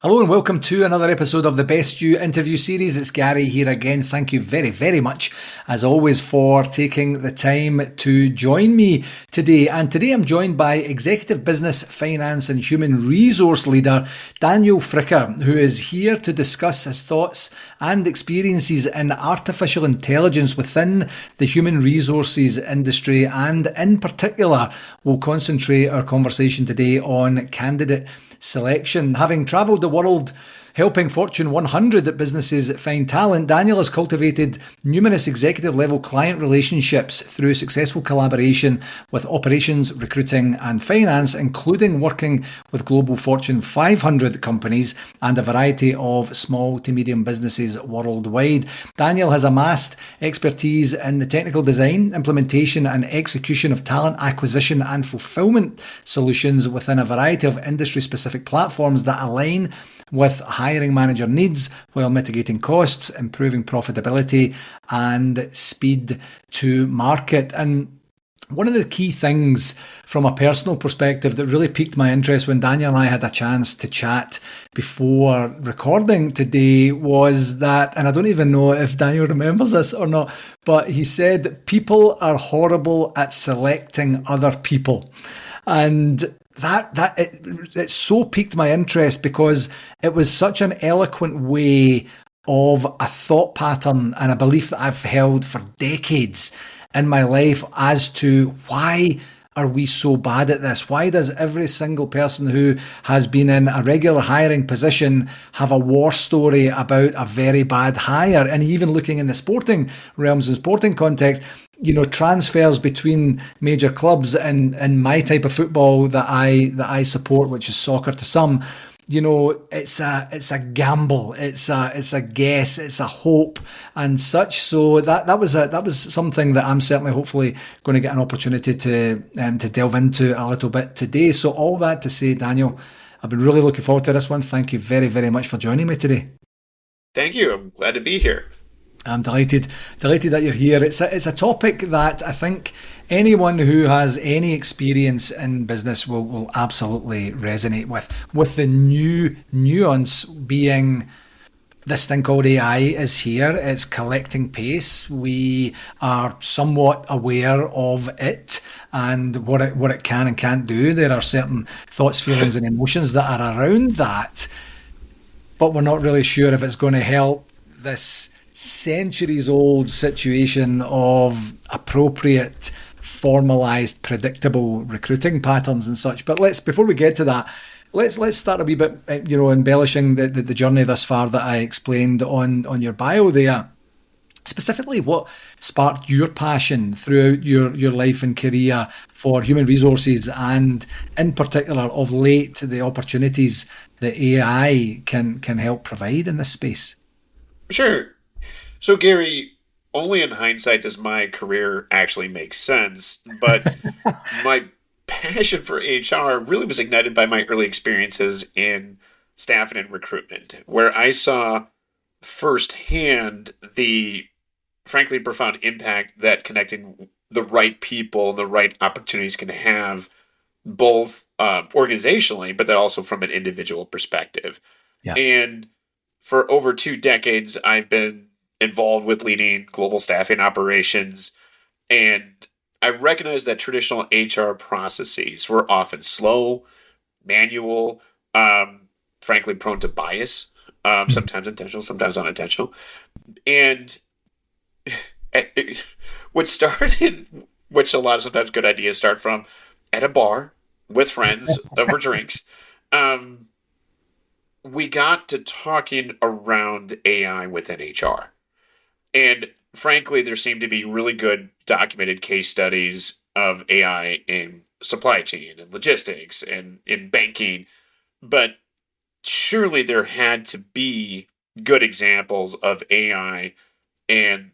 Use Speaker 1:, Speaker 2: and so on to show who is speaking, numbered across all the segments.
Speaker 1: Hello and welcome to another episode of the Best You interview series. It's Gary here again. Thank you very, very much, as always, for taking the time to join me today. And today I'm joined by Executive Business, Finance and Human Resource Leader Daniel Friker, who is here to discuss his thoughts and experiences in artificial intelligence within the human resources industry. And in particular, we'll concentrate our conversation today on candidate selection. Having travelled the world helping Fortune 100 businesses find talent, Daniel has cultivated numerous executive level client relationships through successful collaboration with operations, recruiting and finance, including working with global Fortune 500 companies and a variety of small to medium businesses worldwide. Daniel has amassed expertise in the technical design, implementation and execution of talent acquisition and fulfillment solutions within a variety of industry-specific platforms that align with hiring manager needs while mitigating costs, improving profitability and speed to market. And one of the key things from a personal perspective that really piqued my interest when Daniel and I had a chance to chat before recording today was that, and I don't even know if Daniel remembers this or not, but he said, people are horrible at selecting other people. And it so piqued my interest because it was such an eloquent way of a thought pattern and a belief that I've held for decades in my life as to why are we so bad at this? Why does every single person who has been in a regular hiring position have a war story about a very bad hire? And even looking in the sporting realms and sporting context, transfers between major clubs and my type of football that I support, which is soccer to some, it's a gamble, it's a guess, it's a hope and such. So that was something that I'm certainly hopefully going to get an opportunity to delve into a little bit today. So all that to say, Daniel, I've been really looking forward to this one. Thank you very, very much for joining me today.
Speaker 2: Thank you. I'm glad to be here.
Speaker 1: I'm delighted that you're here. It's a topic that I think anyone who has any experience in business will absolutely resonate with the new nuance being this thing called AI is here. It's collecting pace. We are somewhat aware of it and what it can and can't do. There are certain thoughts, feelings and emotions that are around that, but we're not really sure if it's going to help this centuries old situation of appropriate, formalized, predictable recruiting patterns and such. But before we get to that, let's start a wee bit, embellishing the journey thus far that I explained on your bio there. Specifically, what sparked your passion throughout your life and career for human resources, and in particular, of late, the opportunities that AI can help provide in this space?
Speaker 2: Sure. So, Gary, only in hindsight does my career actually make sense, but my passion for HR really was ignited by my early experiences in staffing and recruitment, where I saw firsthand the frankly profound impact that connecting the right people and the right opportunities can have, both organizationally, but then also from an individual perspective.
Speaker 1: Yeah.
Speaker 2: And for over 2 decades, I've been involved with leading global staffing operations, and I recognize that traditional HR processes were often slow, manual, frankly prone to bias, sometimes intentional, sometimes unintentional. And what started, which a lot of sometimes good ideas start from, at a bar with friends over drinks. We got to talking around AI within HR. And frankly, there seemed to be really good documented case studies of AI in supply chain and logistics and in banking. But surely there had to be good examples of AI and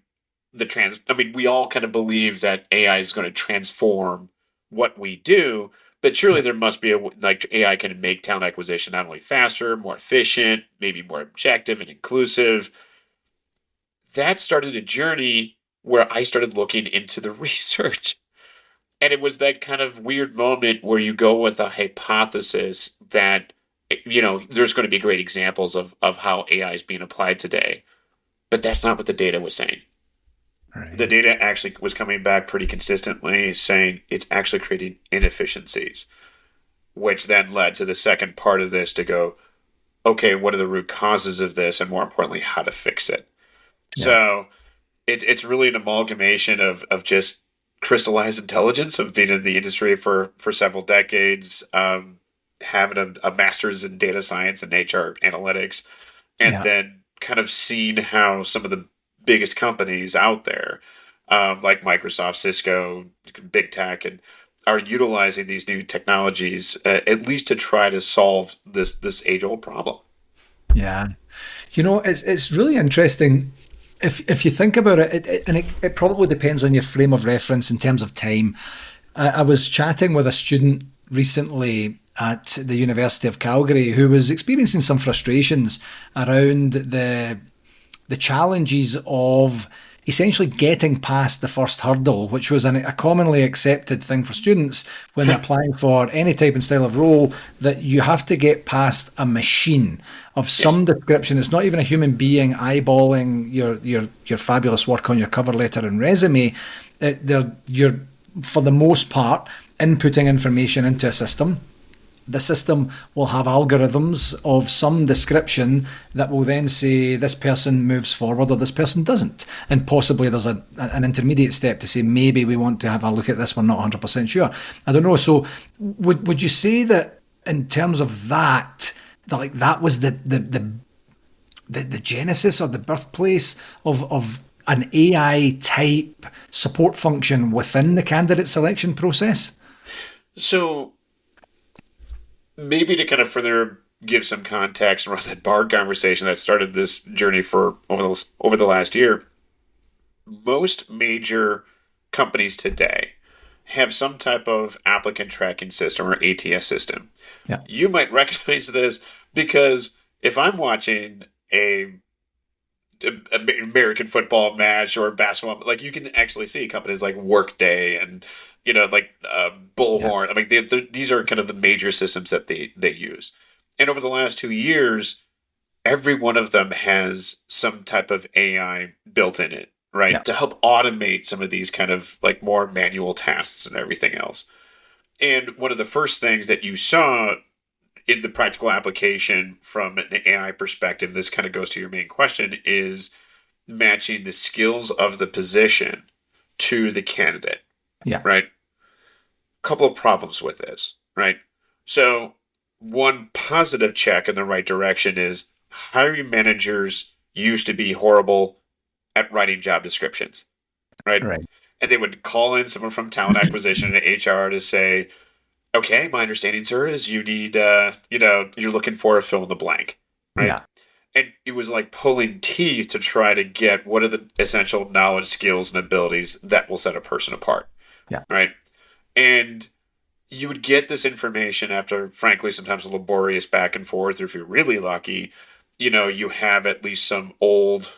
Speaker 2: we all kind of believe that AI is going to transform what we do, but surely there must be like AI can make talent acquisition not only faster, more efficient, maybe more objective and inclusive. That started a journey where I started looking into the research. And it was that kind of weird moment where you go with a hypothesis that there's going to be great examples of how AI is being applied today, but that's not what the data was saying. The
Speaker 1: Right.
Speaker 2: data actually was coming back pretty consistently saying it's actually creating inefficiencies, which then led to the second part of this to go, okay, what are the root causes of this? And more importantly, how to fix it.
Speaker 1: Yeah.
Speaker 2: So it's really an amalgamation of just crystallized intelligence of being in the industry for several decades, having a master's in data science and HR analytics, and
Speaker 1: Yeah.
Speaker 2: then kind of seeing how some of the biggest companies out there, like Microsoft, Cisco, big tech, and are utilizing these new technologies at least to try to solve this age old problem.
Speaker 1: Yeah. It's really interesting if you think about it, it probably depends on your frame of reference in terms of time. I was chatting with a student recently at the University of Calgary who was experiencing some frustrations around the challenges of essentially getting past the first hurdle, which was a commonly accepted thing for students when they're applying for any type and style of role, that you have to get past a machine of
Speaker 2: Yes.
Speaker 1: some description. It's not even a human being eyeballing your fabulous work on your cover letter and resume. You're, for the most part, inputting information into a system. The system will have algorithms of some description that will then say this person moves forward or this person doesn't. And possibly there's an intermediate step to say maybe we want to have a look at this, we're not 100% sure. I don't know. So would you say that in terms of that, like that was the genesis or the birthplace of an AI type support function within the candidate selection process?
Speaker 2: So maybe to kind of further give some context around that bar conversation that started this journey for over the last year, most major companies today have some type of applicant tracking system or ATS system.
Speaker 1: Yeah.
Speaker 2: You might recognize this because if I'm watching a American football match or basketball, like you can actually see companies like Workday and like
Speaker 1: Yeah.
Speaker 2: Bullhorn. I mean, these are kind of the major systems that they use. And over the last 2 years, every one of them has some type of AI built in it, right,
Speaker 1: Yeah.
Speaker 2: to help automate some of these kind of like more manual tasks and everything else. And one of the first things that you saw in the practical application from an AI perspective, this kind of goes to your main question, is matching the skills of the position to the candidate,
Speaker 1: Yeah.
Speaker 2: right? Couple of problems with this, right? So, one positive check in the right direction is hiring managers used to be horrible at writing job descriptions, right?
Speaker 1: Right.
Speaker 2: And they would call in someone from talent acquisition and HR to say, okay, my understanding, sir, is you need, you're looking for a fill in the blank, right?
Speaker 1: Yeah.
Speaker 2: And it was like pulling teeth to try to get what are the essential knowledge, skills, and abilities that will set a person apart,
Speaker 1: Yeah.
Speaker 2: right? And you would get this information after, frankly, sometimes a laborious back and forth, or if you're really lucky, you have at least some old,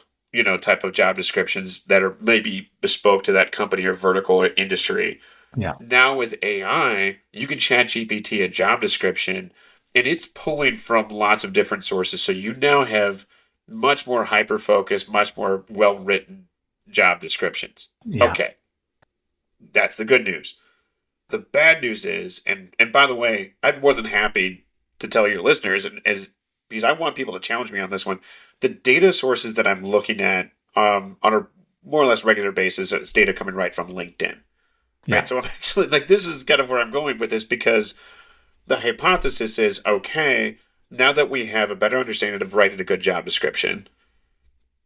Speaker 2: type of job descriptions that are maybe bespoke to that company or vertical or industry.
Speaker 1: Yeah.
Speaker 2: Now with AI, you can chat GPT a job description and it's pulling from lots of different sources. So you now have much more hyper focused, much more well written job descriptions.
Speaker 1: Yeah.
Speaker 2: Okay, that's the good news. The bad news is, and by the way, I'm more than happy to tell your listeners, and because I want people to challenge me on this one, the data sources that I'm looking at on a more or less regular basis is data coming right from LinkedIn. Right.
Speaker 1: Yeah.
Speaker 2: So I'm actually like, this is kind of where I'm going with this because the hypothesis is okay, now that we have a better understanding of writing a good job description,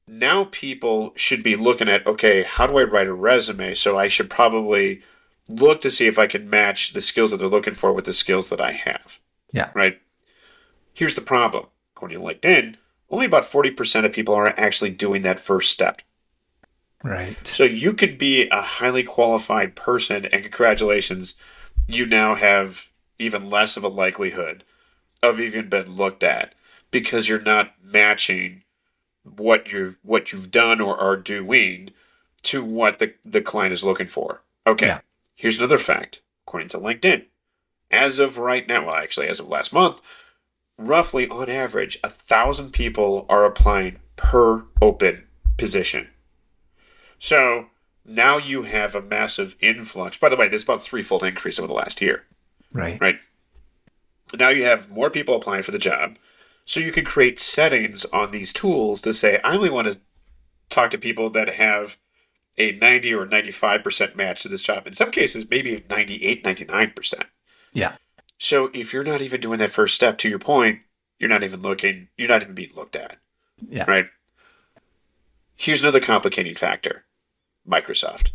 Speaker 2: now people should be looking at, okay, how do I write a resume? So I should probably look to see if I can match the skills that they're looking for with the skills that I have.
Speaker 1: Yeah.
Speaker 2: Right. Here's the problem. According to LinkedIn, only about 40% of people are actually doing that first step.
Speaker 1: Right.
Speaker 2: So you could be a highly qualified person, and congratulations, you now have even less of a likelihood of even being looked at because you're not matching what you've done or are doing to what the client is looking for. Okay,
Speaker 1: Yeah.
Speaker 2: here's another fact. According to LinkedIn, as of right now, well, actually, as of last month, roughly on average, 1,000 people are applying per open position. So now you have a massive influx. By the way, this is about a threefold increase over the last year.
Speaker 1: Right.
Speaker 2: Right. Now you have more people applying for the job. So you can create settings on these tools to say, I only want to talk to people that have a 90 or 95% match to this job. In some cases, maybe 98, 99%.
Speaker 1: Yeah.
Speaker 2: So if you're not even doing that first step, to your point, you're not even being looked at.
Speaker 1: Yeah.
Speaker 2: Right? Here's another complicating factor. Microsoft.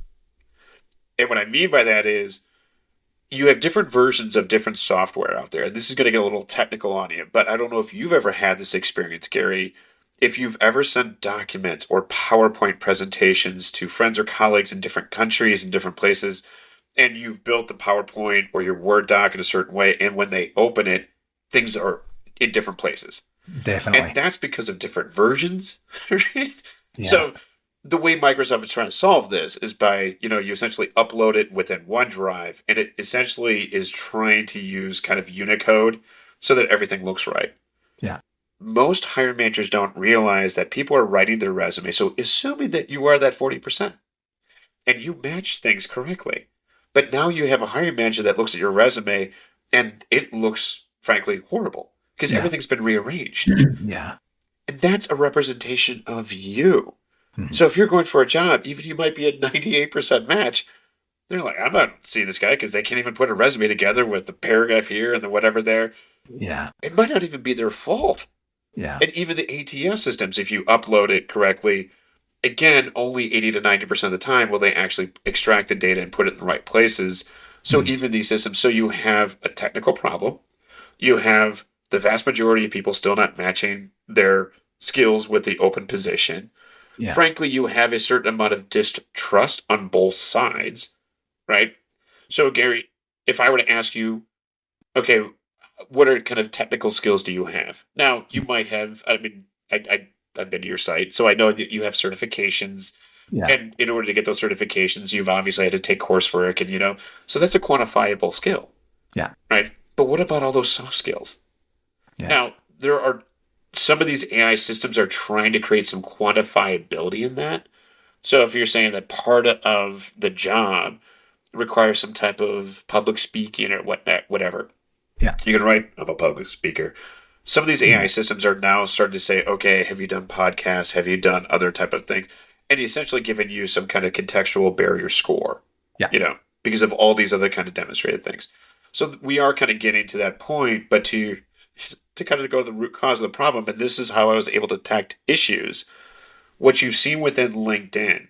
Speaker 2: And what I mean by that is you have different versions of different software out there. And this is going to get a little technical on you, but I don't know if you've ever had this experience, Gary. If you've ever sent documents or PowerPoint presentations to friends or colleagues in different countries and different places, and you've built the PowerPoint or your Word doc in a certain way, and when they open it, things are in different places.
Speaker 1: Definitely.
Speaker 2: And that's because of different versions. Right?
Speaker 1: Yeah.
Speaker 2: So the way Microsoft is trying to solve this is by, you essentially upload it within OneDrive, and it essentially is trying to use kind of Unicode so that everything looks right.
Speaker 1: Yeah.
Speaker 2: Most hiring managers don't realize that people are writing their resume. So assuming that you are that 40% and you match things correctly, but now you have a hiring manager that looks at your resume and it looks, frankly, horrible because everything's been rearranged.
Speaker 1: Yeah.
Speaker 2: And that's a representation of you. Mm-hmm. So if you're going for a job, even you might be a 98% match, they're like, I'm not seeing this guy because they can't even put a resume together with the paragraph here and the whatever there.
Speaker 1: Yeah.
Speaker 2: It might not even be their fault.
Speaker 1: Yeah.
Speaker 2: And even the ATS systems, if you upload it correctly, again, only 80 to 90% of the time will they actually extract the data and put it in the right places. So even these systems, so you have a technical problem. You have the vast majority of people still not matching their skills with the open position. Yeah. Frankly, you have a certain amount of distrust on both sides, right? So, Gary, if I were to ask you, okay, what are kind of technical skills do you have? Now, you might have, I mean, I've been to your site, so I know that you have certifications. Yeah. And in order to get those certifications, you've obviously had to take coursework and, so that's a quantifiable skill. Yeah. Right? But what about all those soft skills? Yeah. Now, there are some of these AI systems are trying to create some quantifiability in that. So if you're saying that part of the job requires some type of public speaking or whatever, yeah, you can write, I'm a public speaker. Some of these AI systems are now starting to say, okay, have you done podcasts? Have you done other type of things? And essentially giving you some kind of contextual barrier score, because of all these other kind of demonstrated things. So we are kind of getting to that point, but to kind of go to the root cause of the problem, and this is how I was able to detect issues. What you've seen within LinkedIn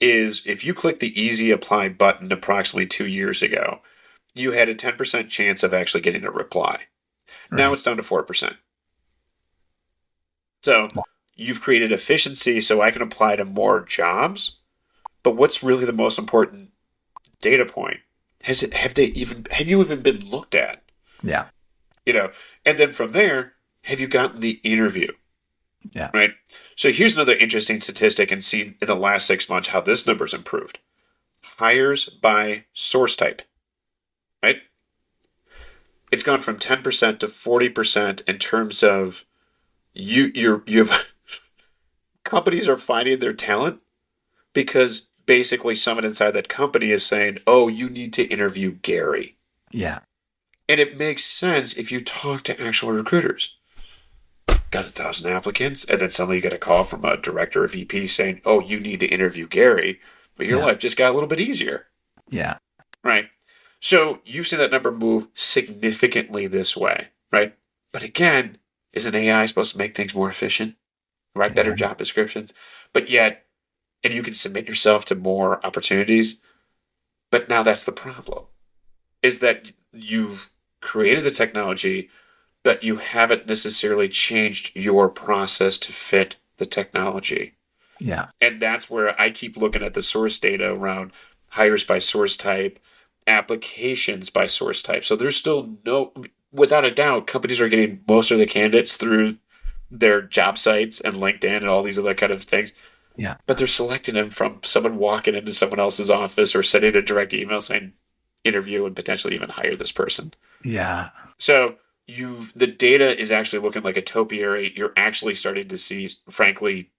Speaker 2: is if you click the easy apply button approximately 2 years ago, you had a 10% chance of actually getting a reply. Right. Now it's down to 4%. So you've created efficiency so I can apply to more jobs. But what's really the most important data point? Have you even been looked at? Yeah. And then from there, have you gotten the interview? Yeah. Right. So here's another interesting statistic and seen in the last 6 months how this number's improved. Hires by source type. Right? It's gone from 10% to 40% in terms of you've companies are finding their talent because basically someone inside that company is saying, oh, you need to interview Gary. Yeah. And it makes sense if you talk to actual recruiters. Got 1,000 applicants, and then suddenly you get a call from a director or VP saying, oh, you need to interview Gary. But your life just got a little bit easier. Yeah. Right. So you've seen that number move significantly this way, right? But again, isn't AI supposed to make things more efficient? Write better job descriptions? But yet, and you can submit yourself to more opportunities. But now that's the problem, is that you've created the technology, but you haven't necessarily changed your process to fit the technology. Yeah. And that's where I keep looking at the source data around hires by source type, applications by source type. So there's still without a doubt, companies are getting most of the candidates through their job sites and LinkedIn and all these other kind of things. Yeah. But they're selecting them from someone walking into someone else's office or sending a direct email saying, interview and potentially even hire this person. Yeah. So the data is actually looking like a topiary. You're actually starting to see, frankly,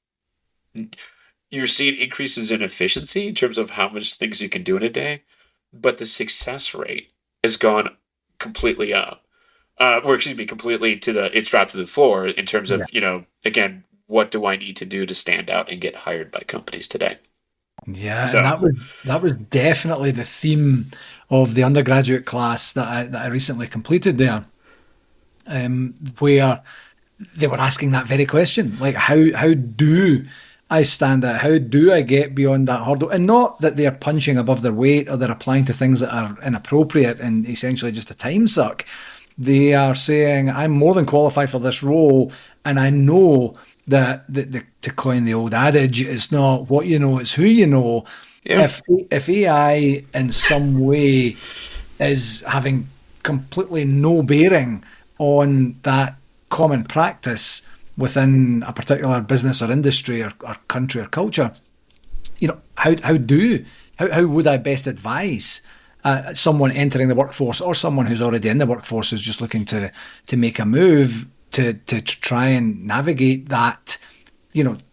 Speaker 2: you're seeing increases in efficiency in terms of how much things you can do in a day, but the success rate has gone completely up. Or excuse me, completely it's dropped to the floor in terms
Speaker 1: Yeah.
Speaker 2: of, again, what do I need to do to stand out and get hired by companies today?
Speaker 1: Yeah, and
Speaker 2: So,
Speaker 1: that was definitely the theme of the undergraduate class that I recently completed there, where they were asking that very question, like how do I stand out? How do I get beyond that hurdle? And not that they're punching above their weight or they're applying to things that are inappropriate and essentially just a time suck. They are saying, I'm more than qualified for this role, and I know that to coin the old adage, it's not what you know, it's who you know.
Speaker 2: yeah.
Speaker 1: If AI in some way is having completely no bearing on that common practice within a particular business or industry or country or culture, how would I best advise someone entering the workforce or someone who's already in the workforce who's just looking to make a move to try and navigate that,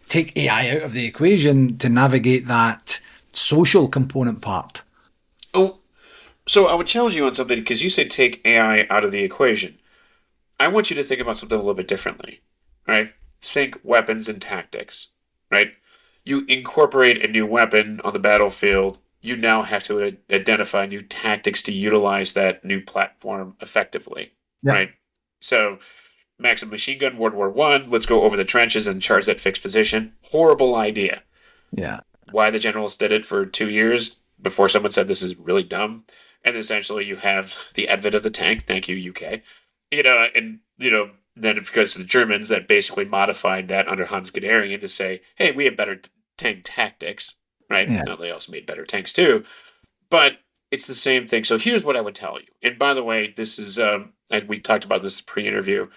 Speaker 1: take AI out of the equation to navigate that social component part.
Speaker 2: Oh, so I would challenge you on something because you said take AI out of the equation. I want you to think about something a little bit differently, right? Think weapons and tactics, right? You incorporate a new weapon on the battlefield. You now have to identify new tactics to utilize that new platform effectively,
Speaker 1: Yeah,
Speaker 2: right? So, Maxim machine gun, World War One. Let's go over the trenches and charge that fixed position. Horrible idea.
Speaker 1: yeah,
Speaker 2: Why the generals did it for 2 years before someone said this is really dumb. And essentially, you have the advent of the tank. Thank you, UK. And then because the Germans that basically modified that under Hans Guderian to say, hey, we have better tank tactics, right?
Speaker 1: yeah.
Speaker 2: Now they also made better tanks too, but it's the same thing. So here's what I would tell you. And by the way, this is and we talked about this pre-interview.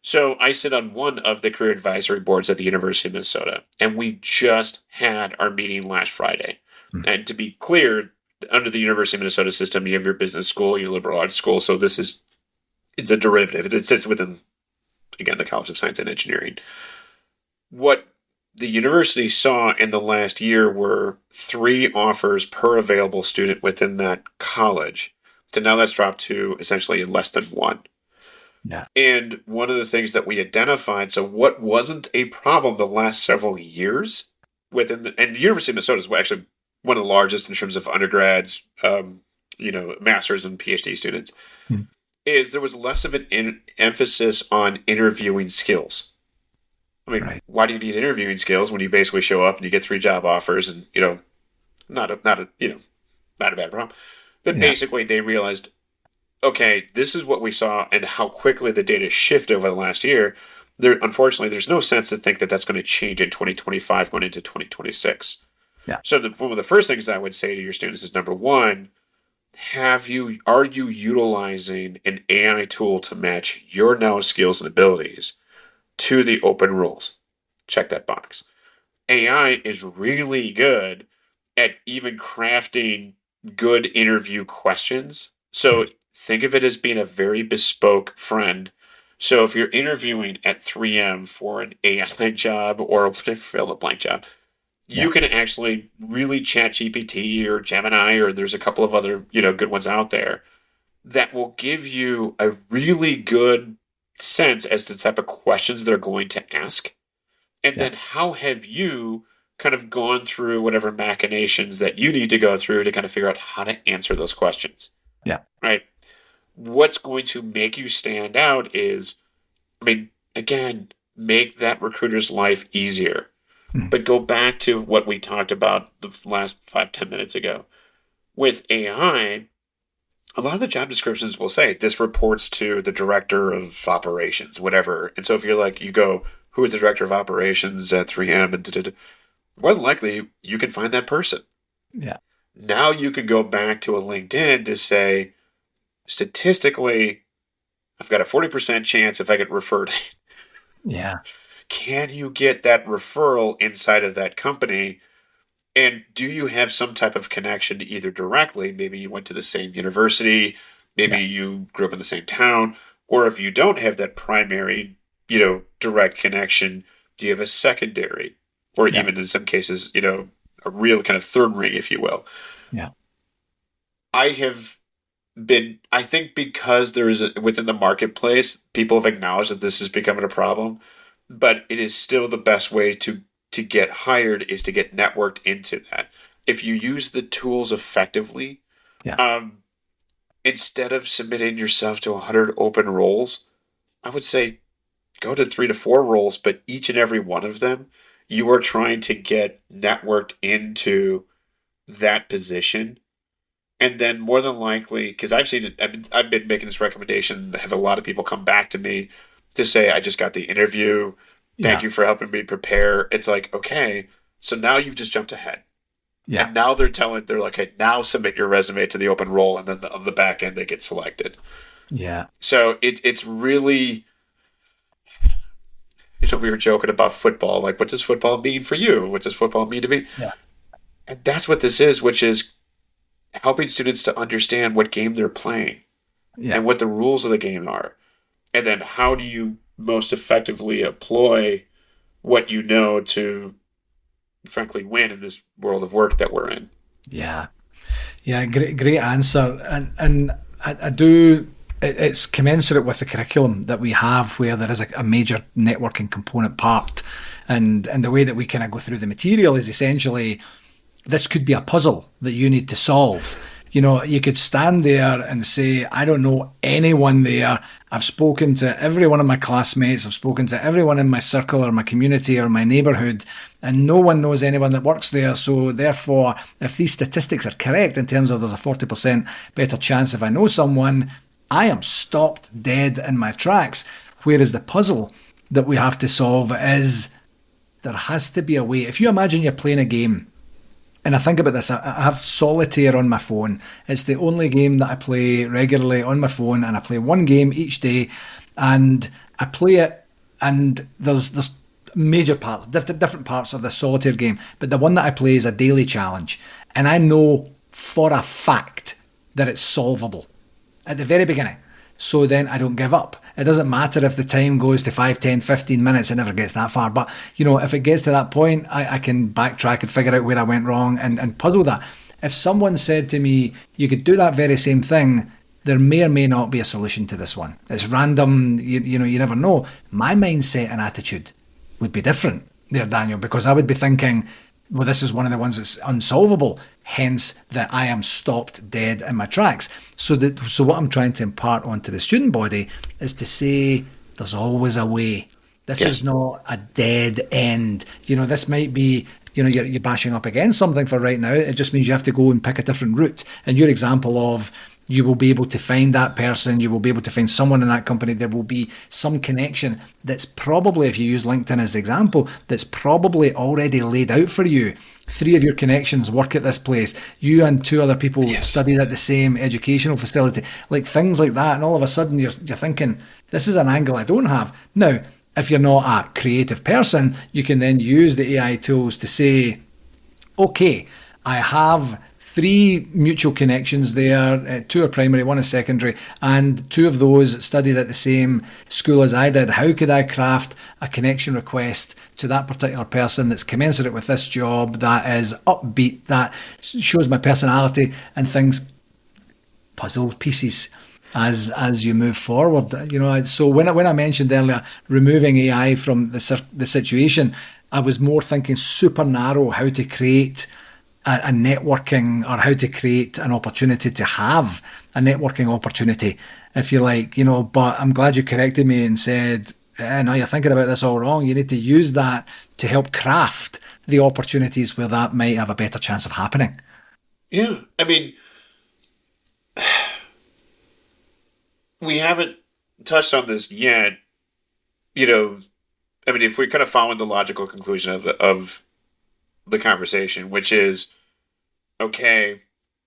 Speaker 2: So I sit on one of the career advisory boards at the University of Minnesota, and we just had our meeting last Friday.
Speaker 1: Hmm.
Speaker 2: And to be clear, under the University of Minnesota system, you have your business school, your liberal arts school. So it's a derivative. It sits within, again, the College of Science and Engineering. What the university saw in the last year were 3 offers per available student within that college. So now that's dropped to essentially less than 1.
Speaker 1: Yeah,
Speaker 2: And one of the things that we identified, so what wasn't a problem the last several years and the University of Minnesota is actually one of the largest in terms of undergrads, masters and PhD students,
Speaker 1: hmm.
Speaker 2: is there was less of an emphasis on interviewing skills. I mean,
Speaker 1: Right.
Speaker 2: why do you need interviewing skills when you basically show up and you get 3 job offers and not a bad problem. But
Speaker 1: Yeah,
Speaker 2: basically, they realized, okay, this is what we saw and how quickly the data shift over the last year. Unfortunately, there's no sense to think that that's going to change in 2025 going into 2026.
Speaker 1: yeah,
Speaker 2: So one of the first things I would say to your students is number one, are you utilizing an AI tool to match your knowledge, skills, and abilities to the open rules? Check that box. AI is really good at even crafting good interview questions. So think of it as being a very bespoke friend. So if you're interviewing at 3M for an AI job or fill a blank job,
Speaker 1: yeah,
Speaker 2: you can actually really chat GPT or Gemini, or there's a couple of other, good ones out there that will give you a really good sense as to the type of questions they're going to ask. And
Speaker 1: yeah,
Speaker 2: then how have you kind of gone through whatever machinations that you need to go through to kind of figure out how to answer those questions,
Speaker 1: yeah,
Speaker 2: right? What's going to make you stand out is, I mean, again, make that recruiter's life easier.
Speaker 1: hmm.
Speaker 2: But go back to what we talked about the last 5-10 minutes ago. With AI, a lot of the job descriptions will say this reports to the director of operations, whatever. And so if you're like, you go, who is the director of operations at 3M? And more than likely, you can find that person.
Speaker 1: Yeah,
Speaker 2: Now you can go back to a LinkedIn to say, statistically, I've got a 40% chance if I get referred.
Speaker 1: yeah,
Speaker 2: Can you get that referral inside of that company? And do you have some type of connection either directly? Maybe you went to the same university, maybe
Speaker 1: yeah,
Speaker 2: you grew up in the same town, Or if you don't have that primary, direct connection, do you have a secondary? Or
Speaker 1: Yeah.
Speaker 2: even in some cases, a real kind of third ring, if you will.
Speaker 1: Yeah.
Speaker 2: I have I think because there is within the marketplace, people have acknowledged that this is becoming a problem, but it is still the best way to get hired is to get networked into that. If you use the tools effectively,
Speaker 1: Yeah.
Speaker 2: um, instead of submitting yourself to 100 open roles, I would say go to 3 to 4 roles, but each and every one of them, you are trying to get networked into that position. And then more than likely, because I've seen it, I've been making this recommendation, have a lot of people come back to me to say, I just got the interview. Thank
Speaker 1: Yeah.
Speaker 2: you for helping me prepare. It's like, okay, so now you've just jumped ahead.
Speaker 1: Yeah.
Speaker 2: And now they're like, hey, now submit your resume to the open role. And then on the back end, they get selected.
Speaker 1: Yeah.
Speaker 2: So it's really, we were joking about football. Like, what does football mean for you? What does football mean to me?
Speaker 1: Yeah.
Speaker 2: And that's what this is, which is helping students to understand what game they're playing
Speaker 1: Yeah.
Speaker 2: and what the rules of the game are. And then how do you most effectively employ what you know to, frankly, win in this world of work that we're in?
Speaker 1: Yeah. Yeah, great answer, and I do. It's commensurate with the curriculum that we have, where there is a major networking component part, and the way that we kind of go through the material is essentially this could be a puzzle that you need to solve. You could stand there and say, I don't know anyone there. I've spoken to every one of my classmates. I've spoken to everyone in my circle or my community or my neighborhood, and no one knows anyone that works there. So therefore, if these statistics are correct in terms of there's a 40% better chance if I know someone, I am stopped dead in my tracks. Whereas the puzzle that we have to solve is there has to be a way. If you imagine you're playing a game, and I think about this, I have Solitaire on my phone. It's the only game that I play regularly on my phone, and I play one game each day, and I play it, and there's major parts, different parts of the Solitaire game, but the one that I play is a daily challenge, and I know for a fact that it's solvable at the very beginning. So then I don't give up. It doesn't matter if the time goes to 5, 10, 15 minutes. It never gets that far. But, if it gets to that point, I can backtrack and figure out where I went wrong and puzzle that. If someone said to me, you could do that very same thing, there may or may not be a solution to this one. It's random. You never know. My mindset and attitude would be different there, Daniel, because I would be thinking, well, this is one of the ones that's unsolvable, hence that I am stopped dead in my tracks. So what I'm trying to impart onto the student body is to say there's always a way. This
Speaker 2: Yes.
Speaker 1: is not a dead end. This might be, you're bashing up against something for right now. It just means you have to go and pick a different route. And your example of you will be able to find that person, you will be able to find someone in that company, there will be some connection that's probably, if you use LinkedIn as the example, that's probably already laid out for you. 3 of your connections work at this place. You and 2 other people
Speaker 2: Yes.
Speaker 1: studied at the same educational facility. Like things like that. And all of a sudden you're thinking, this is an angle I don't have. Now, if you're not a creative person, you can then use the AI tools to say, okay, I have 3 mutual connections there. 2 are primary, 1 is secondary, and 2 of those studied at the same school as I did. How could I craft a connection request to that particular person that's commensurate with this job, that is upbeat, that shows my personality and things, puzzle pieces as you move forward. So when I mentioned earlier removing AI from the situation, I was more thinking super narrow, how to create a networking, or how to create an opportunity to have a networking opportunity, if you like. But I'm glad you corrected me and said, no, you're thinking about this all wrong. You need to use that to help craft the opportunities where that might have a better chance of happening.
Speaker 2: Yeah. I mean, we haven't touched on this yet. If we're kind of following the logical conclusion of the conversation, which is, okay,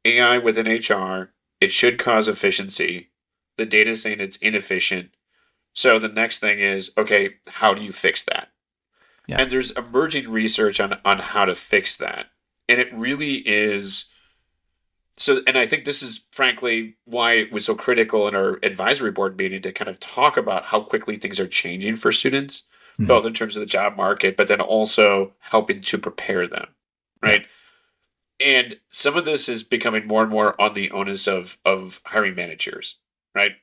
Speaker 2: AI within HR, it should cause efficiency. The data is saying it's inefficient. So the next thing is, okay, how do you fix that?
Speaker 1: Yeah.
Speaker 2: And there's emerging research on how to fix that. And it really is and I think this is frankly why it was so critical in our advisory board meeting to kind of talk about how quickly things are changing for students,
Speaker 1: Mhm.
Speaker 2: both in terms of the job market, but then also helping to prepare them,
Speaker 1: Yeah.
Speaker 2: right? And some of this is becoming more and more on the onus of hiring managers, right?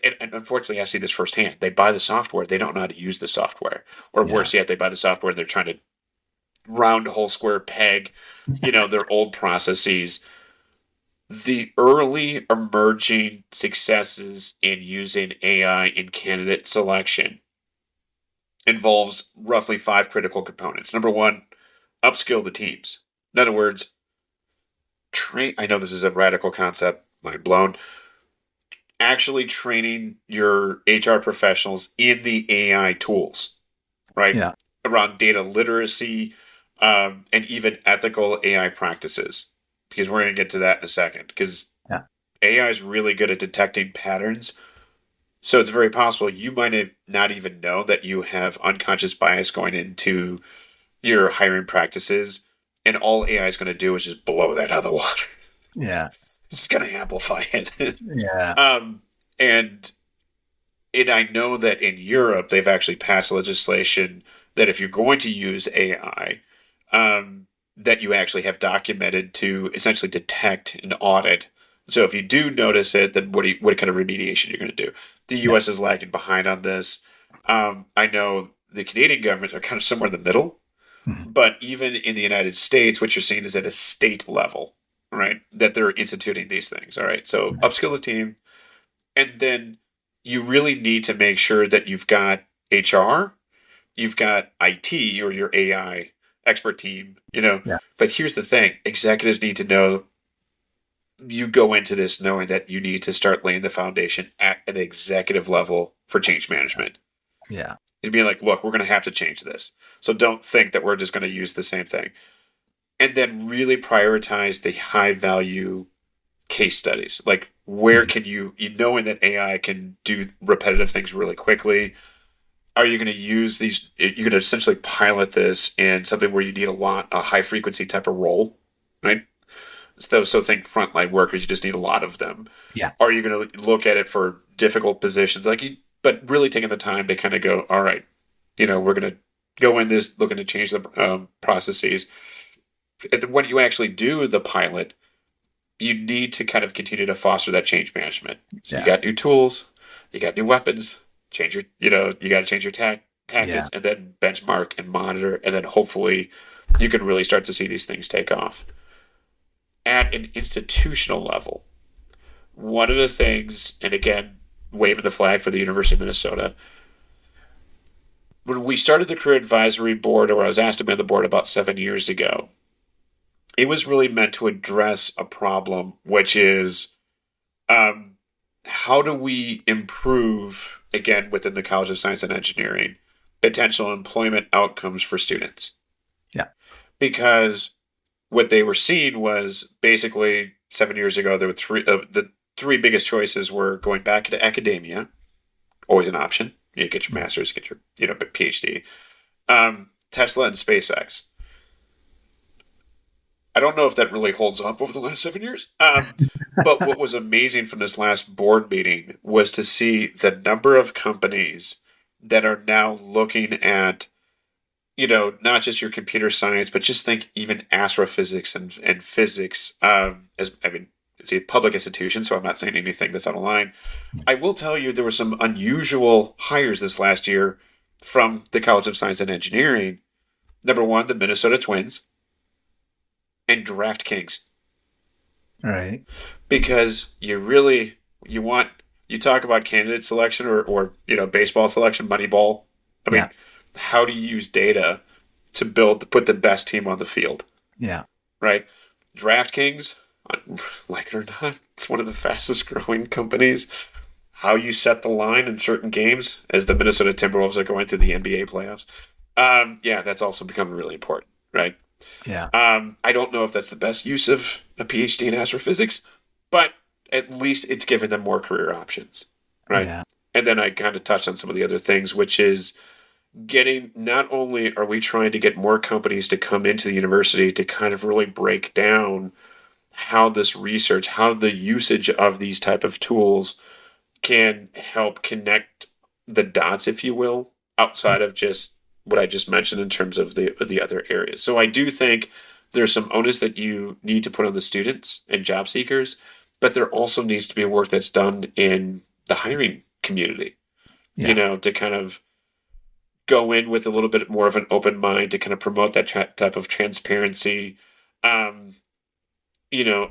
Speaker 2: And unfortunately, I see this firsthand. They buy the software, they don't know how to use the software, or
Speaker 1: Yeah.
Speaker 2: worse yet, they buy the software and they're trying to round hole square peg, their old processes. The early emerging successes in using AI in candidate selection involves roughly five critical components. Number one, upskill the teams. In other words, train. I know this is a radical concept, mind blown. Actually training your HR professionals in the AI tools, right?
Speaker 1: Yeah.
Speaker 2: Around data literacy, and even ethical AI practices. Because we're going to get to that in a second. Because
Speaker 1: Yeah.
Speaker 2: AI is really good at detecting patterns. So it's very possible you might have not even know that you have unconscious bias going into your hiring practices. And all AI is going to do is just blow that out of the water.
Speaker 1: Yeah.
Speaker 2: It's going to amplify it.
Speaker 1: Yeah.
Speaker 2: um, and I know that in Europe, they've actually passed legislation that if you're going to use AI, that you actually have documented to essentially detect and audit. So if you do notice it, then what kind of remediation you're going to do? The
Speaker 1: Yeah.
Speaker 2: U.S. is lagging behind on this. I know the Canadian government are kind of somewhere in the middle,
Speaker 1: Mhm.
Speaker 2: but even in the United States, what you're seeing is at a state level, right? That they're instituting these things. All right, so upskill the team, and then you really need to make sure that you've got HR, you've got IT or your AI expert team,
Speaker 1: Yeah.
Speaker 2: But here's the thing, executives need to know you go into this knowing that you need to start laying the foundation at an executive level for change management.
Speaker 1: Yeah.
Speaker 2: It'd be like, look, we're going to have to change this. So don't think that we're just going to use the same thing. And then really prioritize the high value case studies. Like, where
Speaker 1: Mhm.
Speaker 2: can knowing that AI can do repetitive things really quickly, are you going to use these? You're going to essentially pilot this in something where you need a high frequency type of role, right? So think frontline workers, you just need a lot of them.
Speaker 1: Yeah.
Speaker 2: Are you going to look at it for difficult positions, but really taking the time to kind of go, all right, we're going to go in this looking to change the processes. And then when you actually do the pilot, you need to kind of continue to foster that change management. So you
Speaker 1: Yeah.
Speaker 2: got new tools, you got new weapons, you got to change your
Speaker 1: Yeah.
Speaker 2: tactics, and then benchmark and monitor, and then hopefully you can really start to see these things take off. At an institutional level, one of the things, and again, waving the flag for the University of Minnesota, when we started the career advisory board, or I was asked to be on the board about 7 years ago, it was really meant to address a problem, which is um, how do we improve, again, within the College of Science and Engineering, potential employment outcomes for students?
Speaker 1: Yeah.
Speaker 2: Because what they were seeing was basically 7 years ago, there were the three biggest choices were going back into academia, always an option. You get your master's, get your PhD. Tesla and SpaceX. I don't know if that really holds up over the last 7 years. But what was amazing from this last board meeting was to see the number of companies that are now looking at, not just your computer science, but just think even astrophysics and physics. It's a public institution, so I'm not saying anything that's out of line. I will tell you there were some unusual hires this last year from the College of Science and Engineering. Number one, the Minnesota Twins and DraftKings,
Speaker 1: All right.
Speaker 2: because you talk about candidate selection or baseball selection, Moneyball. I
Speaker 1: Yeah.
Speaker 2: mean, how do you use data to put the best team on the field,
Speaker 1: Yeah.
Speaker 2: right? DraftKings, like it or not, it's one of the fastest growing companies. How you set the line in certain games, as the Minnesota Timberwolves are going through the NBA playoffs. Yeah, that's also becoming really important, right?
Speaker 1: Yeah.
Speaker 2: I don't know if that's the best use of a PhD in astrophysics, but at least it's given them more career options, right?
Speaker 1: Yeah.
Speaker 2: And then I kind of touched on some of the other things, which is not only are we trying to get more companies to come into the university to kind of really break down how this research, how the usage of these type of tools can help connect the dots, if you will, outside of just what I just mentioned in terms of the other areas. So I do think there's some onus that you need to put on the students and job seekers, but there also needs to be work that's done in the hiring community, to kind of go in with a little bit more of an open mind to kind of promote that type of transparency,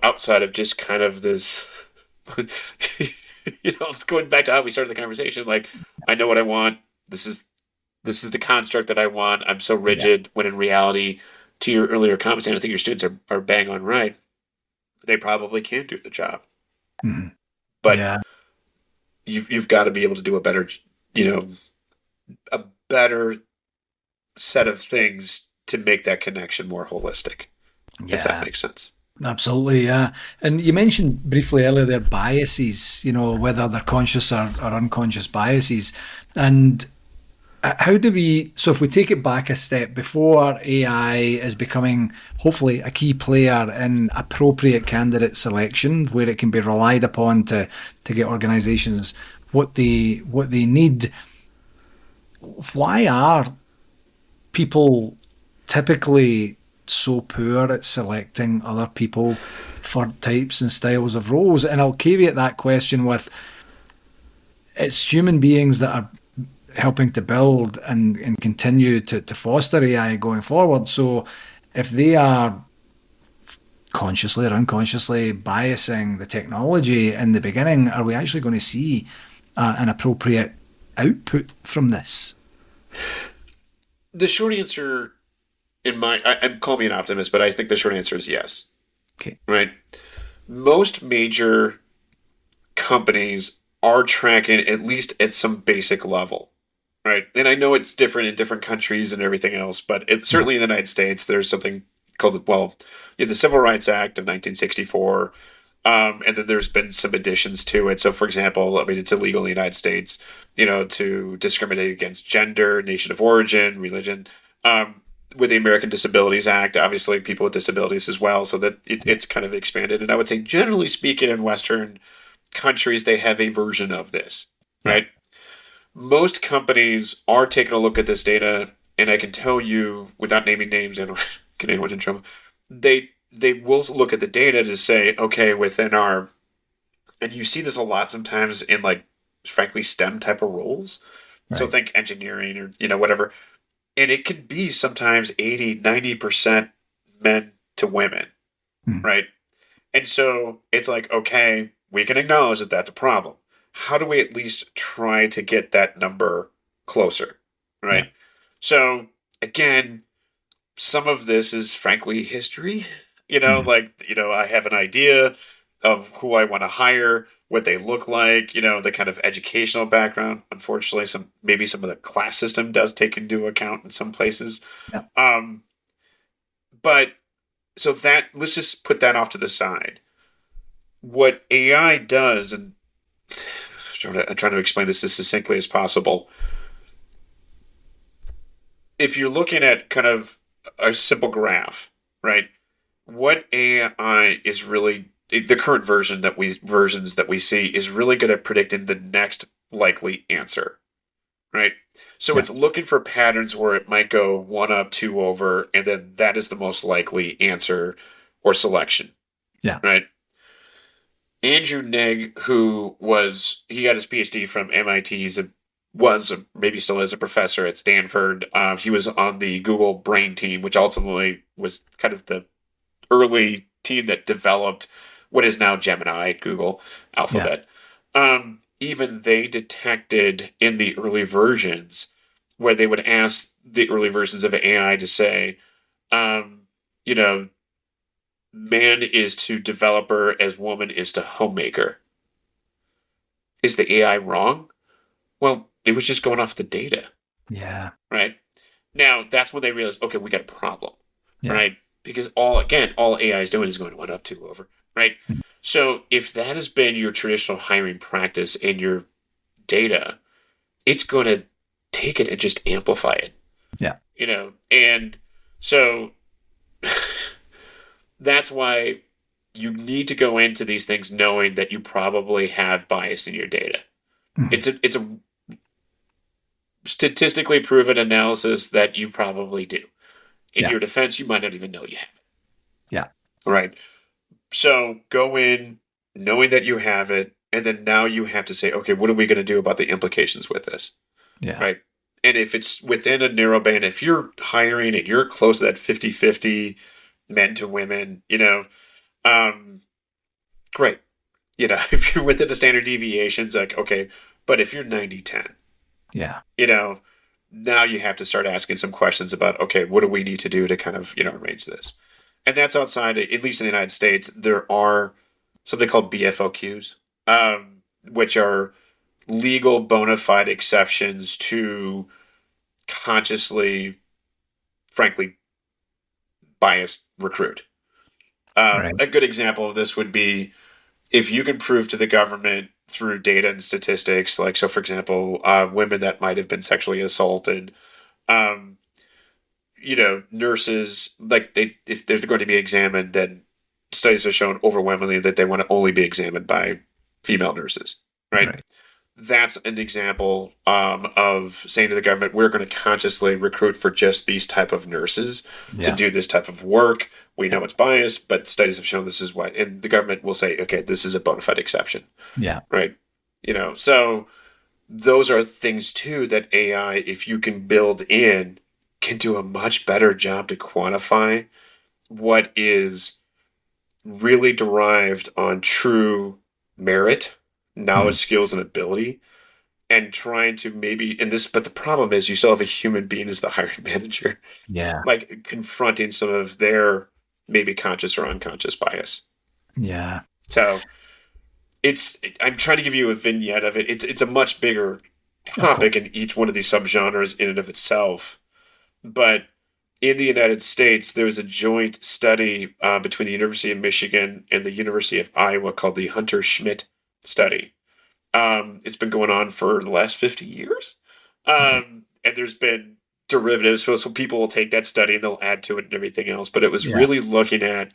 Speaker 2: outside of just kind of this, it's going back to how we started the conversation. Like, I know what I want. This is the construct that I want. I'm so rigid, when in reality, to your earlier comments, and I think your students are bang on right. They probably can do the job, but you've got to be able to do a better set of things to make that connection more holistic, if that makes sense.
Speaker 1: Absolutely, yeah. And you mentioned briefly earlier their biases, whether they're conscious or unconscious biases. And how do so if we take it back a step, before AI is becoming hopefully a key player in appropriate candidate selection, where it can be relied upon to get organizations what they need, why are people typically so poor at selecting other people for types and styles of roles? And I'll caveat that question with, it's human beings that are helping to build and continue to foster AI going forward. So if they are consciously or unconsciously biasing the technology in the beginning, are we actually going to see an appropriate output from this?
Speaker 2: The short answer, I'm calling me an optimist, but I think the short answer is yes.
Speaker 1: Okay.
Speaker 2: Right? Most major companies are tracking at least at some basic level. Right. And I know it's different in different countries and everything else, but certainly in the United States, there's something called, you have the Civil Rights Act of 1964. And then there's been some additions to it. So, for example, it's illegal in the United States, to discriminate against gender, nation of origin, religion. With the American Disabilities Act, obviously people with disabilities as well. So that it's kind of expanded. And I would say, generally speaking, in Western countries, they have a version of this, right? Most companies are taking a look at this data, and I can tell you, without naming names and get anyone in trouble, they will look at the data to say, okay, within our, and you see this a lot sometimes in, frankly, STEM type of roles. Right. So think engineering or, whatever. And it could be sometimes 80, 90% men to women, right? And so it's like, okay, we can acknowledge that that's a problem. How do we at least try to get that number closer, right? Yeah. So, again, some of this is, frankly, history. I have an idea of who I want to hire, what they look like, the kind of educational background. Unfortunately, some of the class system does take into account in some places. Yeah. But so let's just put that off to the side. What AI does, and I'm trying to explain this as succinctly as possible. If you're looking at kind of a simple graph, right? What AI is really, the current versions that we see is really good at predicting the next likely answer, right? So it's looking for patterns where it might go 1 up, 2 over, and then that is the most likely answer or selection.
Speaker 1: Yeah.
Speaker 2: Right? Andrew Ng, he got his PhD from MIT. Maybe still is a professor at Stanford. He was on the Google Brain team, which ultimately was kind of the early team that developed what is now Gemini at Google Alphabet. Yeah. Even they detected in the early versions where they would ask the early versions of AI to say, man is to developer as woman is to homemaker. Is the AI wrong? Well, it was just going off the data.
Speaker 1: Yeah.
Speaker 2: Right? Now, that's when they realized, okay, we got a problem. Yeah. Right? Because all AI is doing is going 1 up, 2 over. Right? Mm-hmm. So if that has been your traditional hiring practice in your data, it's going to take it and just amplify it.
Speaker 1: Yeah.
Speaker 2: And so that's why you need to go into these things knowing that you probably have bias in your data.
Speaker 1: Mhm.
Speaker 2: It's a statistically proven analysis that you probably do. In
Speaker 1: Yeah.
Speaker 2: your defense, you might not even know you have
Speaker 1: Yeah.
Speaker 2: it. Right. So go in knowing that you have it, and then now you have to say, okay, what are we going to do about the implications with this?
Speaker 1: Yeah.
Speaker 2: Right. And if it's within a narrow band, if you're hiring and you're close to that 50-50 men to women, um, great. If you're within the standard deviations, like, okay, but if you're 90-10,
Speaker 1: Yeah.
Speaker 2: you know, now you have to start asking some questions about, okay, what do we need to do to kind of, arrange this? And that's outside, at least in the United States, there are something called BFOQs, which are legal bona fide exceptions to consciously, frankly, biased recruit.
Speaker 1: Right.
Speaker 2: A good example of this would be if you can prove to the government through data and statistics, like, so for example, women that might have been sexually assaulted, um, nurses, like if they're going to be examined, then studies have shown overwhelmingly that they want to only be examined by female nurses, right?
Speaker 1: Right.
Speaker 2: That's an example of saying to the government, we're going to consciously recruit for just these type of nurses to
Speaker 1: Yeah.
Speaker 2: do this type of work. We
Speaker 1: Yeah.
Speaker 2: know it's biased, but studies have shown this is why. And the government will say, okay, this is a bona fide exception,
Speaker 1: Yeah.
Speaker 2: right? So those are things too that AI, if you can build in, can do a much better job to quantify what is really derived on true merit, knowledge,
Speaker 1: Mhm.
Speaker 2: skills, and ability, and trying to maybe in this. But the problem is, you still have a human being as the hiring manager,
Speaker 1: Yeah.
Speaker 2: like confronting some of their maybe conscious or unconscious bias.
Speaker 1: Yeah.
Speaker 2: So I'm trying to give you a vignette of it. It's a much bigger
Speaker 1: Of course.
Speaker 2: topic in each one of these subgenres in and of itself. But in the United States, there was a joint study between the University of Michigan and the University of Iowa called the Hunter Schmidt study. It's been going on for the last 50 years.
Speaker 1: Right.
Speaker 2: And there's been derivatives. So people will take that study and they'll add to it and everything else. But it was
Speaker 1: Yeah.
Speaker 2: really looking at,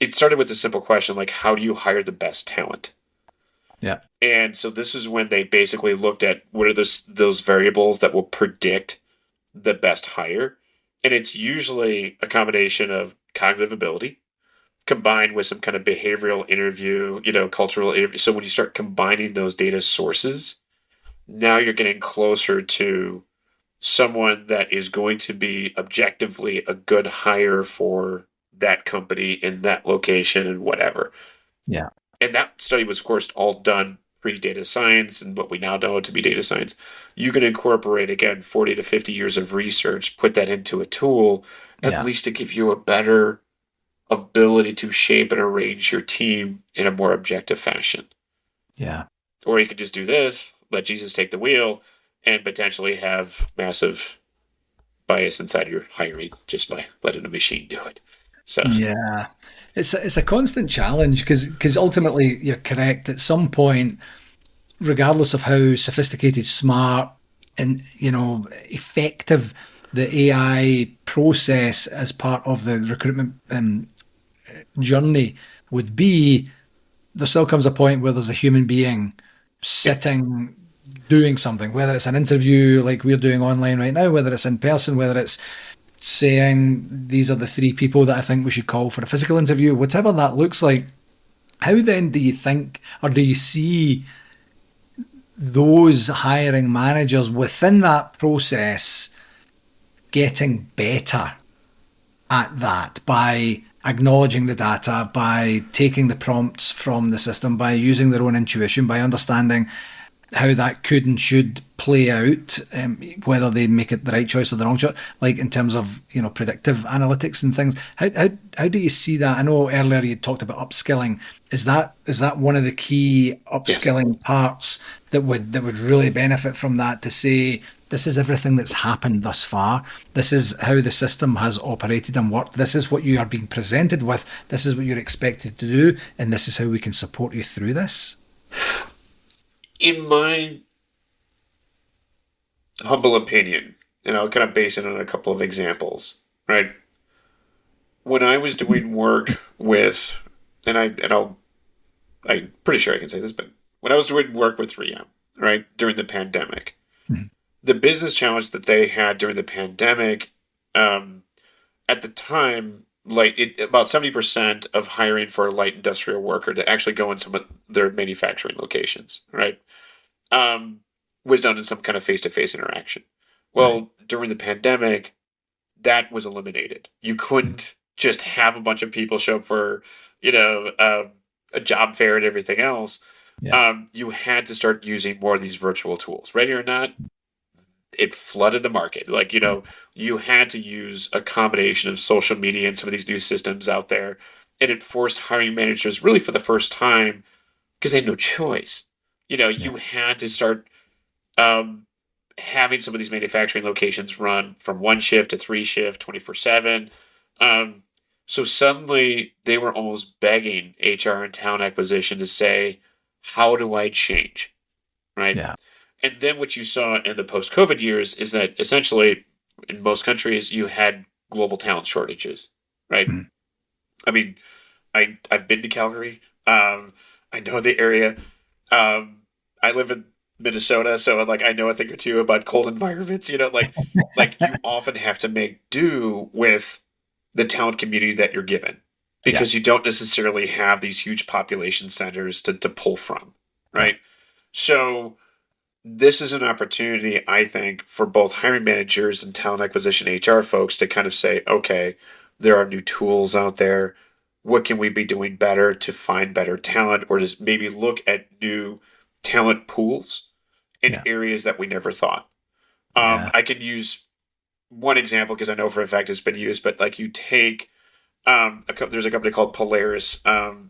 Speaker 2: it started with a simple question like, how do you hire the best talent?
Speaker 1: Yeah.
Speaker 2: And so this is when they basically looked at what are those variables that will predict the best hire. And it's usually a combination of cognitive ability combined with some kind of behavioral interview, cultural interview. So when you start combining those data sources, now you're getting closer to someone that is going to be objectively a good hire for that company in that location and whatever.
Speaker 1: Yeah.
Speaker 2: And that study was, of course, all done pre-data science and what we now know to be data science. You can incorporate, again, 40 to 50 years of research, put that into a tool, at
Speaker 1: Yeah.
Speaker 2: least to give you a better ability to shape and arrange your team in a more objective fashion.
Speaker 1: Yeah.
Speaker 2: Or you could just do this, let Jesus take the wheel, and potentially have massive bias inside your hiring just by letting a machine do it. So,
Speaker 1: Yeah. It's a constant challenge because ultimately you're correct. At some point, regardless of how sophisticated, smart, and effective the AI process as part of the recruitment journey would be, there still comes a point where there's a human being
Speaker 2: yeah,
Speaker 1: sitting doing something, whether it's an interview like we're doing online right now, whether it's in person, whether it's saying these are the three people that I think we should call for a physical interview, whatever that looks like. How then do you think, or do you see those hiring managers within that process getting better at that by acknowledging the data, by taking the prompts from the system, by using their own intuition, by understanding how that could and should play out, whether they make it the right choice or the wrong choice, like in terms of predictive analytics and things. How do you see that? I know earlier you talked about upskilling. Is that one of the key
Speaker 2: yes.
Speaker 1: upskilling parts that would really benefit from that, to say this is everything that's happened thus far. This is how the system has operated and worked. This is what you are being presented with. This is what you're expected to do, and this is how we can support you through this.
Speaker 2: In my humble opinion, and I'll kind of base it on a couple of examples, right? When I was doing work with I'm pretty sure I can say this, but when I was doing work with 3M, right, during the pandemic,
Speaker 1: Mhm.
Speaker 2: the business challenge that they had during the pandemic, um, at the time, about 70% of hiring for a light industrial worker to actually go in some of their manufacturing locations, right, um, was done in some kind of face-to-face interaction.
Speaker 1: Right.
Speaker 2: Well, during the pandemic, that was eliminated. You
Speaker 1: Mhm.
Speaker 2: couldn't just have a bunch of people show up for, you know, a job fair and everything else.
Speaker 1: Yeah.
Speaker 2: You had to start using more of these virtual tools. Ready or not, it flooded the market. Like, you had to use a combination of social media and some of these new systems out there. And it forced hiring managers really for the first time because they had no choice.
Speaker 1: Yeah.
Speaker 2: You had to start um, having some of these manufacturing locations run from one shift to three shift, 24/7. Um, so suddenly they were almost begging HR and talent acquisition to say, how do I change? Right.
Speaker 1: Yeah.
Speaker 2: And then what you saw in the post COVID years is that essentially in most countries you had global talent shortages. Right.
Speaker 1: Mhm.
Speaker 2: I mean, I've been to Calgary. I know the area. I live in Minnesota, so like I know a thing or two about cold environments. Like you often have to make do with the talent community that you're given
Speaker 1: Yeah.
Speaker 2: because you don't necessarily have these huge population centers to pull from,
Speaker 1: No.
Speaker 2: right? So this is an opportunity, I think, for both hiring managers and talent acquisition HR folks to kind of say, okay, there are new tools out there. What can we be doing better to find better talent, or just maybe look at new talent pools in
Speaker 1: Yeah.
Speaker 2: areas that we never thought?
Speaker 1: Yeah.
Speaker 2: I can use one example because I know for a fact it's been used, but like you take there's a company called Polaris.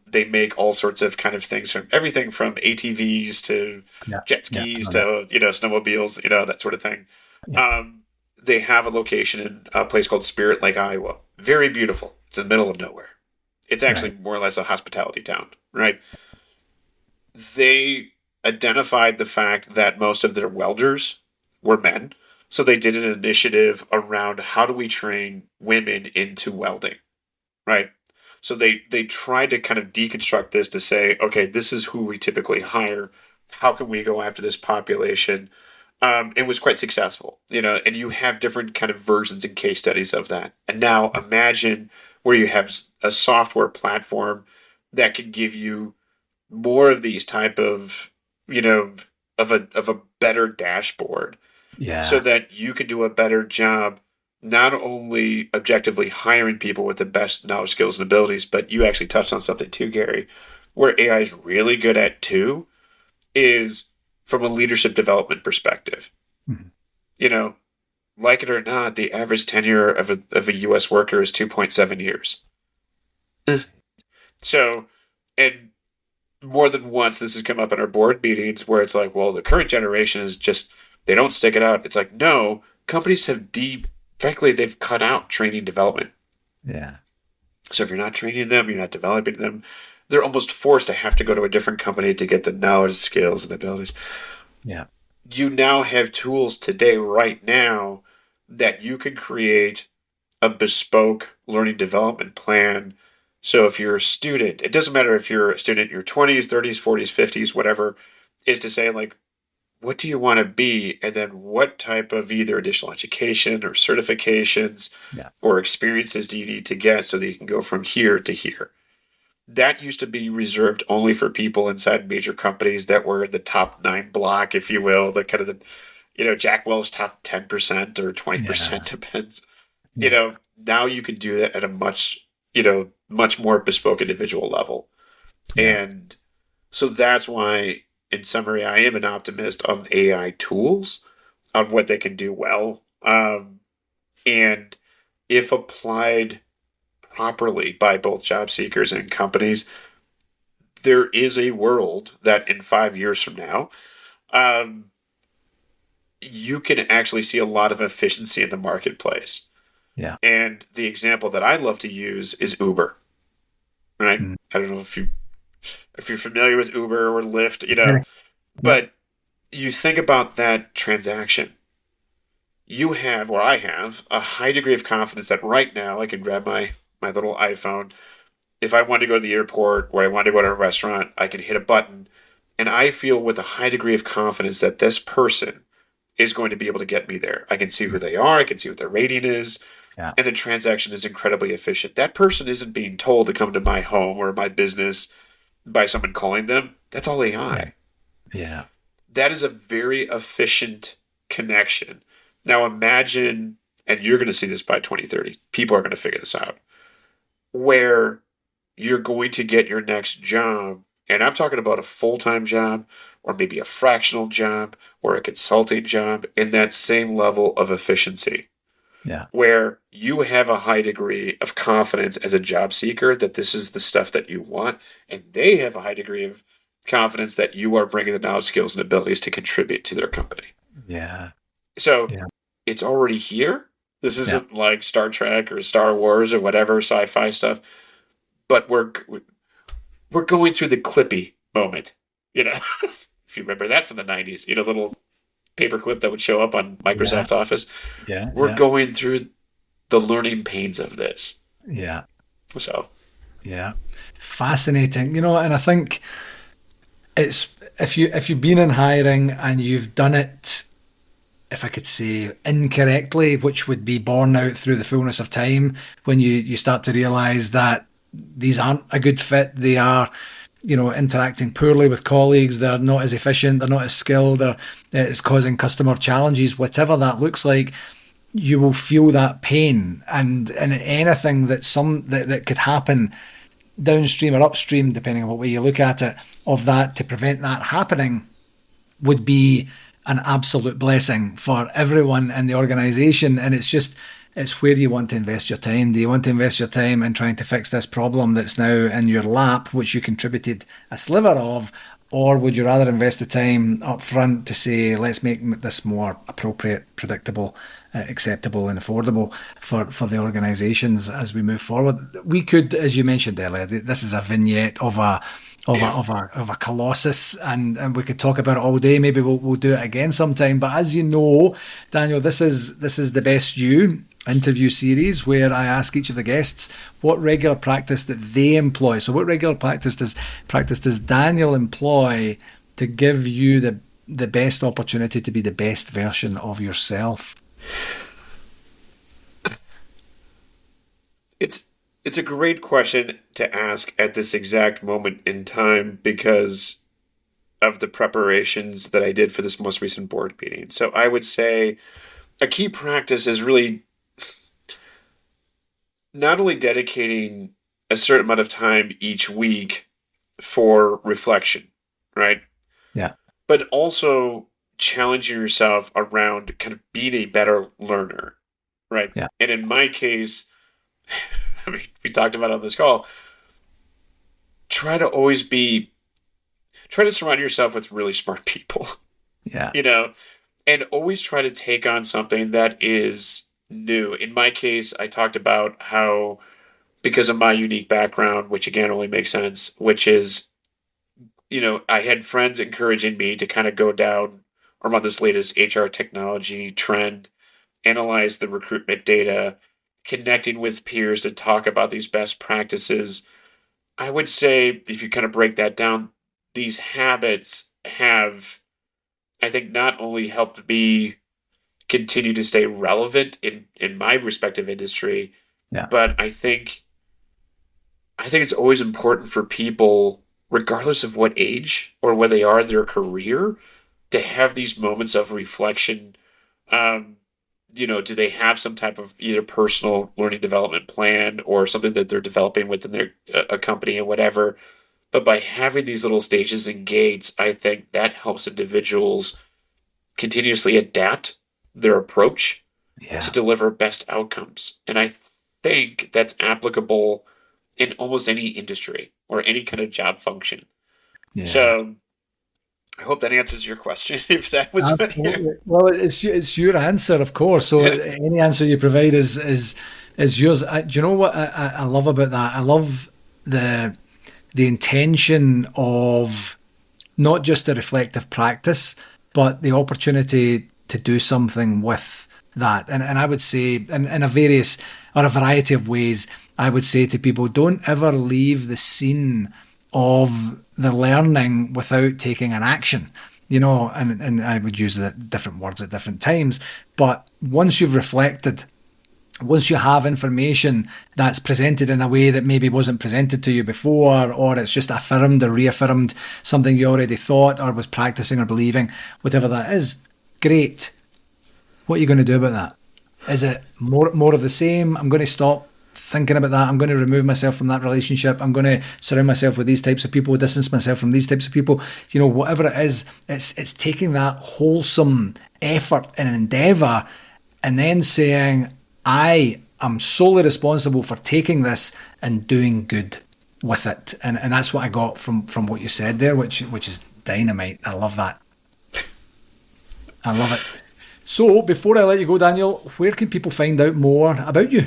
Speaker 2: They make all sorts of kind of things from everything from ATVs to
Speaker 1: Yeah.
Speaker 2: jet
Speaker 1: Yeah.
Speaker 2: skis
Speaker 1: I know
Speaker 2: to snowmobiles, that sort of thing.
Speaker 1: that. Yeah.
Speaker 2: They have a location in a place called Spirit Lake, Iowa. Very beautiful. It's in the middle of nowhere. It's actually
Speaker 1: Right.
Speaker 2: more or less a hospitality town, right? They identified the fact that most of their welders were men. So they did an initiative around how do we train women into welding, right? So they tried to kind of deconstruct this to say, okay, this is who we typically hire. How can we go after this population? It was quite successful, and you have different kind of versions and case studies of that. And now imagine where you have a software platform that can give you more of these type of, you know, of a better dashboard so
Speaker 1: Yeah.
Speaker 2: that you can do a better job not only objectively hiring people with the best knowledge, skills, and abilities, but you actually touched on something too, Gary, where AI is really good at too, is from a leadership development perspective.
Speaker 1: Mhm.
Speaker 2: You know, like it or not, the average tenure of a US worker is 2.7 years. So, and more than once, this has come up in our board meetings where it's like, well, the current generation is just, they don't stick it out. It's like, no, companies have frankly, they've cut out training development.
Speaker 1: Yeah.
Speaker 2: So if you're not training them, you're not developing them, they're almost forced to have to go to a different company to get the knowledge, skills, and abilities.
Speaker 1: Yeah.
Speaker 2: You now have tools today, right now, that you can create a bespoke learning development plan. So if you're a student, it doesn't matter if you're a student in your 20s, 30s, 40s, 50s, whatever, is to say, like, what do you want to be? And then what type of either additional education or certifications
Speaker 1: Yeah.
Speaker 2: or experiences do you need to get so that you can go from here to here? That used to be reserved only for people inside major companies that were in the top nine block, if you will, the kind of Jack Welch top 10% or
Speaker 1: Yeah.
Speaker 2: 20% depends.
Speaker 1: Yeah.
Speaker 2: Now you can do that at a much more bespoke individual level.
Speaker 1: Yeah.
Speaker 2: And so that's why, in summary, I am an optimist on AI tools, on what they can do well. And if applied properly by both job seekers and companies, there is a world that in 5 years from now, um, you can actually see a lot of efficiency in the marketplace.
Speaker 1: Yeah.
Speaker 2: And the example that I love to use is Uber. Right?
Speaker 1: Mm.
Speaker 2: I don't know if you're familiar with Uber or Lyft,
Speaker 1: Very. Yeah.
Speaker 2: but you think about that transaction. You have, or I have, a high degree of confidence that right now I can grab my little iPhone if I want to go to the airport or I want to go to a restaurant, I can hit a button, and I feel with a high degree of confidence that this person is going to be able to get me there. I can see who they are, I can see what their rating is,
Speaker 1: Yeah.
Speaker 2: and the transaction is incredibly efficient. That person isn't being told to come to my home or my business by someone calling them. That's all AI.
Speaker 1: Yeah.
Speaker 2: That is a very efficient connection. Now imagine, and you're going to see this by 2030, people are going to figure this out, where you're going to get your next job. And I'm talking about a full-time job or maybe a fractional job or a consulting job in that same level of efficiency,
Speaker 1: Yeah.
Speaker 2: where you have a high degree of confidence as a job seeker that this is the stuff that you want, and they have a high degree of confidence that you are bringing the knowledge, skills, and abilities to contribute to their company.
Speaker 1: Yeah.
Speaker 2: So
Speaker 1: Yeah.
Speaker 2: it's already here. This
Speaker 1: Yeah.
Speaker 2: isn't like Star Trek or Star Wars or whatever sci-fi stuff, but we're going through the Clippy moment. You know, if you remember that from the 90s, you know, little paperclip that would show up on Microsoft Office.
Speaker 1: Yeah.
Speaker 2: We're going through the learning pains of this.
Speaker 1: Yeah.
Speaker 2: So,
Speaker 1: Yeah. Fascinating. You know, and I think it's if you've been in hiring and you've done it, if I could say, incorrectly, which would be borne out through the fullness of time when you start to realize that these aren't a good fit. They are, interacting poorly with colleagues. They're not as efficient. They're not as skilled. It's causing customer challenges, whatever that looks like. You will feel that pain, and anything that could happen downstream or upstream, depending on what way you look at it, of that to prevent that happening would be an absolute blessing for everyone in the organization. And it's where you want to invest your time. Do you want to invest your time in trying to fix this problem that's now in your lap, which you contributed a sliver of, or would you rather invest the time up front to say, let's make this more appropriate, predictable, acceptable and affordable for the organizations as we move forward? We could, as you mentioned earlier, this is a vignette of a colossus, and we could talk about it all day. Maybe we'll do it again sometime. But as you know, Daniel, this is the Best You interview series where I ask each of the guests what regular practice that they employ. So what regular practice does Daniel employ to give you the best opportunity to be the best version of yourself?
Speaker 2: It's a great question to ask at this exact moment in time because of the preparations that I did for this most recent board meeting. So I would say a key practice is really not only dedicating a certain amount of time each week for reflection, right?
Speaker 1: Yeah.
Speaker 2: But also challenging yourself around kind of being a better learner, right?
Speaker 1: Yeah.
Speaker 2: And in my case, I mean, we talked about it on this call, try to surround yourself with really smart people.
Speaker 1: Yeah.
Speaker 2: And always try to take on something that is new. In my case, I talked about how, because of my unique background, which again only makes sense, which is, I had friends encouraging me to kind of go down around this latest HR technology trend, analyze the recruitment data, connecting with peers to talk about these best practices. I would say, if you kind of break that down, these habits have, I think, not only helped me continue to stay relevant in my respective industry, but I think it's always important for people, regardless of what age or where they are in their career, to have these moments of reflection. Do they have some type of either personal learning development plan or something that they're developing within their a company or whatever? But by having these little stages and gates, I think that helps individuals continuously adapt their approach to deliver best outcomes. And I think that's applicable in almost any industry or any kind of job function.
Speaker 1: Yeah.
Speaker 2: So I hope that answers your question. If that was
Speaker 1: well, it's your answer, of course. So any answer you provide is yours. Do you know what I love about that? I love the intention of not just the reflective practice, but the opportunity to do something with that. And I would say, in a variety of ways, I would say to people, don't ever leave the scene of the learning without taking an action. And I would use the different words at different times. But once you've reflected, once you have information that's presented in a way that maybe wasn't presented to you before, or it's just affirmed or reaffirmed something you already thought or was practicing or believing, whatever that is, great. What are you going to do about that? Is it more of the same? I'm going to stop thinking about that. I'm going to remove myself from that relationship. I'm going to surround myself with these types of people, distance myself from these types of people. Whatever it is, it's taking that wholesome effort and endeavor and then saying, I am solely responsible for taking this and doing good with it. And that's what I got from what you said there, which is dynamite. I love that. I love it. So before I let you go, Daniel, where can people find out more about you?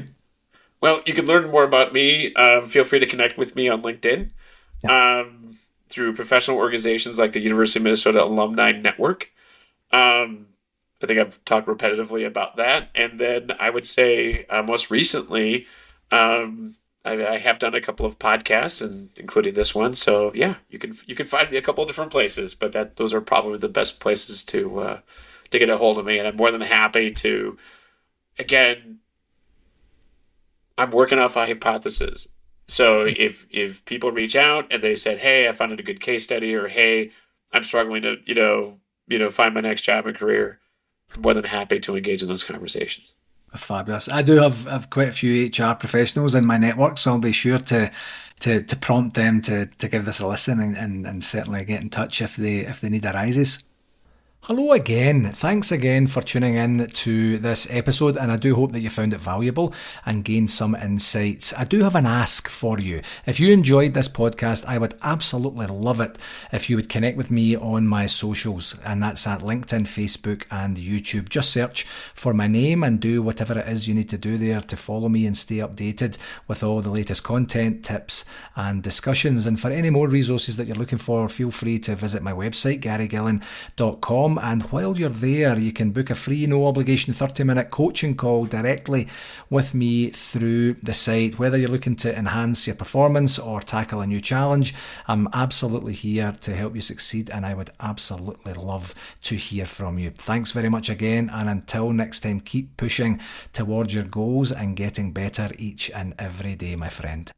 Speaker 2: Well, you can learn more about me. Feel free to connect with me on LinkedIn.
Speaker 1: Yeah.
Speaker 2: Through professional organizations like the University of Minnesota Alumni Network. I think I've talked repetitively about that. And then I would say most recently, I have done a couple of podcasts, and including this one. So yeah, you can find me a couple of different places, but those are probably the best places to get a hold of me. And I'm more than happy to, again, I'm working off a hypothesis. So if people reach out and they said, hey, I found a good case study, or hey, I'm struggling to find my next job and career, I'm more than happy to engage in those conversations.
Speaker 1: Fabulous. I do have quite a few HR professionals in my network, so I'll be sure to prompt them to give this a listen and certainly get in touch if the need arises. Hello again. Thanks again for tuning in to this episode, and I do hope that you found it valuable and gained some insights. I do have an ask for you. If you enjoyed this podcast, I would absolutely love it if you would connect with me on my socials, and that's at LinkedIn, Facebook, and YouTube. Just search for my name and do whatever it is you need to do there to follow me and stay updated with all the latest content, tips, and discussions. And for any more resources that you're looking for, feel free to visit my website, garygillen.com. And while you're there, you can book a free, no obligation 30-minute coaching call directly with me through the site. Whether you're looking to enhance your performance or tackle a new challenge, I'm absolutely here to help you succeed, and I would absolutely love to hear from you. Thanks very much again, and until next time, keep pushing towards your goals and getting better each and every day, my friend.